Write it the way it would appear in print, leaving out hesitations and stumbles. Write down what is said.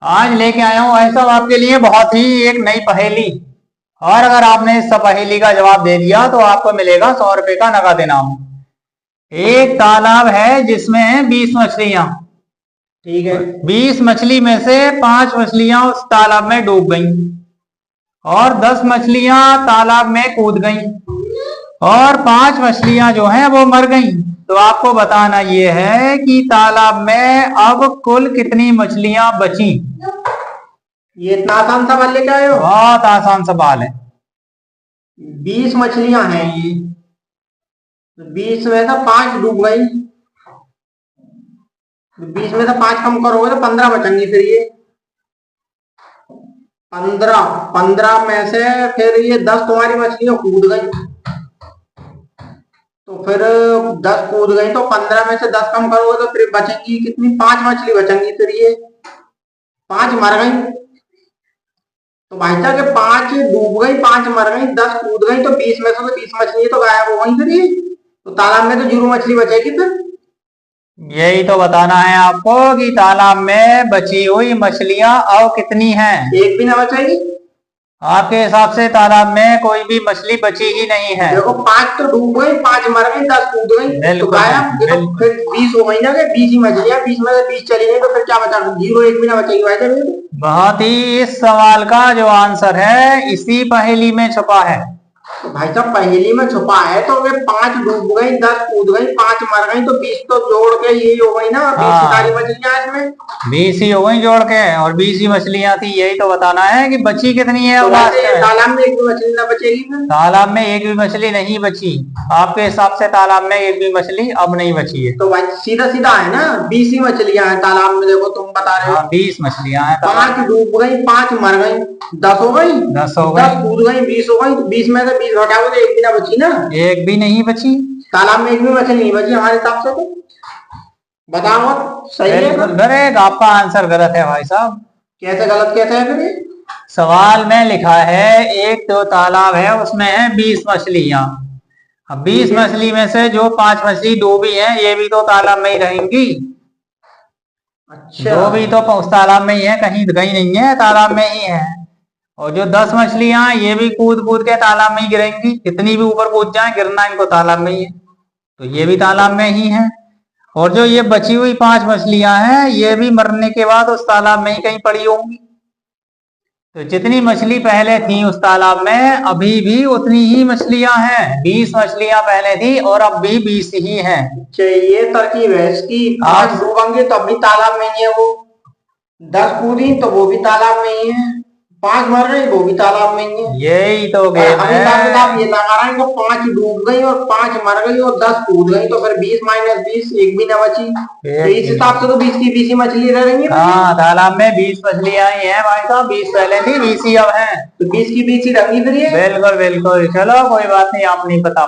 आज लेके आया हूँ भाई साहब आपके लिए बहुत ही एक नई पहेली। और अगर आपने इस पहेली का जवाब दे दिया तो आपको मिलेगा 100 रुपए का नगद इनाम। एक तालाब है जिसमें 20 मछलियां। ठीक है। 20 मछली में से 5 मछलियां उस तालाब में डूब गईं और 10 मछलियां तालाब में कूद गईं और 5 मछलियां जो हैं वो मर गईं। तो आपको बताना ये है कि तालाब में अब कुल कितनी मछलियां बची। ये इतना आसान सवाल लेके आए हो? बहुत आसान सवाल है। 20 मछलियां हैं ये, 20 में से 5 डूब गई, 20 में से 5 कम करोगे तो 15 बचेंगी। फिर ये 15 में से फिर ये 10 तुम्हारी मछलियां कूद गई, तो फिर 10 कूद गई तो 15 में से 10 कम करोगे तो फिर बचेंगी कितनी? 5 मछली बचेंगी। फिर ये 5 मर गई। तो भाई साहब के 5 डूब गई, 5 मर गई, 10 कूद गई, तो 20 में से तो 20 मछली तो गायब हो गई। फिर ये तो तालाब में तो 0 मछली बचेगी। फिर यही तो बताना है आपको कि तालाब में बची हुई मछलियां अब कितनी हैं। एक भी ना बचेगी। आपके हिसाब से तालाब में कोई भी मछली बची ही नहीं है। देखो 5 तो डूब गई, 5 मर गई, 10 कूद गई, तो गायब। तो फिर 20 हो गई ना, 20 ही मछलियां, 20 में से 20 चली गई तो फिर क्या बचा? 0, एक भी ना बचेगी भाई साहब। बहुत ही इस सवाल का जो आंसर है इसी पहेली में छुपा है। तो भाई साहब पहेली में छुपा है तो वे 5 डूब गई, 10 कूद गई, 5 मर गई, तो 20 तो जोड़ के ये हो गई ना, 20 सारी मछलियां इसमें 20 ही हो गई जोड़ के, और 20 ही मछलियां थी। यही तो बताना है कि बची कितनी है। तो तालाब में एक भी मछली ना बचेगी। तालाब में एक भी मछली नहीं बची। आपके हिसाब से तालाब में एक भी मछली अब नहीं बची है। तो भाई सीधा सीधा है ना, 20 ही मछलियां हैं तालाब में। देखो तुम बता रहे हो 20 मछलियां हैं। 5 डूब गई, 5 मर गई, 10 हो गई, 10 हो गई, 10 कूद गई, 20 हो गई। 20 में से 20 घटाओगे तो एक भी ना बची ना। एक भी नहीं बची। तालाब में एक भी मछली नहीं बची हमारे हिसाब से। तो बताओ सही है? गलत। आपका आंसर गलत है भाई साहब। कैसे गलत? कैसे है फिर? सवाल में लिखा है एक जो तालाब है उसमें है 20 मछलियां। अब 20 मछली में से जो 5 मछली डूबी हैं ये भी तो तालाब में ही रहेंगी। अच्छा, जो भी तो उस तालाब में ही है, कहीं गई नहीं है, तालाब में ही है। और जो 10 मछलियां ये भी कूद कूद के तालाब में ही गिरेंगी। कितनी भी ऊपर कूद जाए गिरना इनको तालाब में ही है, तो ये भी तालाब में ही है। और जो ये बची हुई 5 मछलियां हैं ये भी मरने के बाद उस तालाब में ही कहीं पड़ी होंगी। तो जितनी मछली पहले थी उस तालाब में अभी भी उतनी ही मछलियां हैं। 20 मछलियां पहले थी और अब भी 20 ही हैं। ये तरकीब है इसकी। 5 डूबेंगे तो अभी तालाब में ही है वो, 10 कूदी तो वो भी तालाब में ही है, 5 मर गई वो भी तालाब में ही है। यही तो गेम है। ये लगा रहे हैं 5 डूब गई और 5 मर गई और 10 कूद गई, तो फिर 20 माइनस 20 एक भी ना बची। तो इस हिसाब से तो 20 की 20 ही मछली रह रही है। हाँ, तालाब में 20 मछलियां ही हैं भाई साहब। 20 पहले थी, 20 ही अब हैं, तो 20 की 20 ही रहेंगी फिर ये। बिल्कुल बिल्कुल। चलो कोई बात नहीं, आप नहीं पता।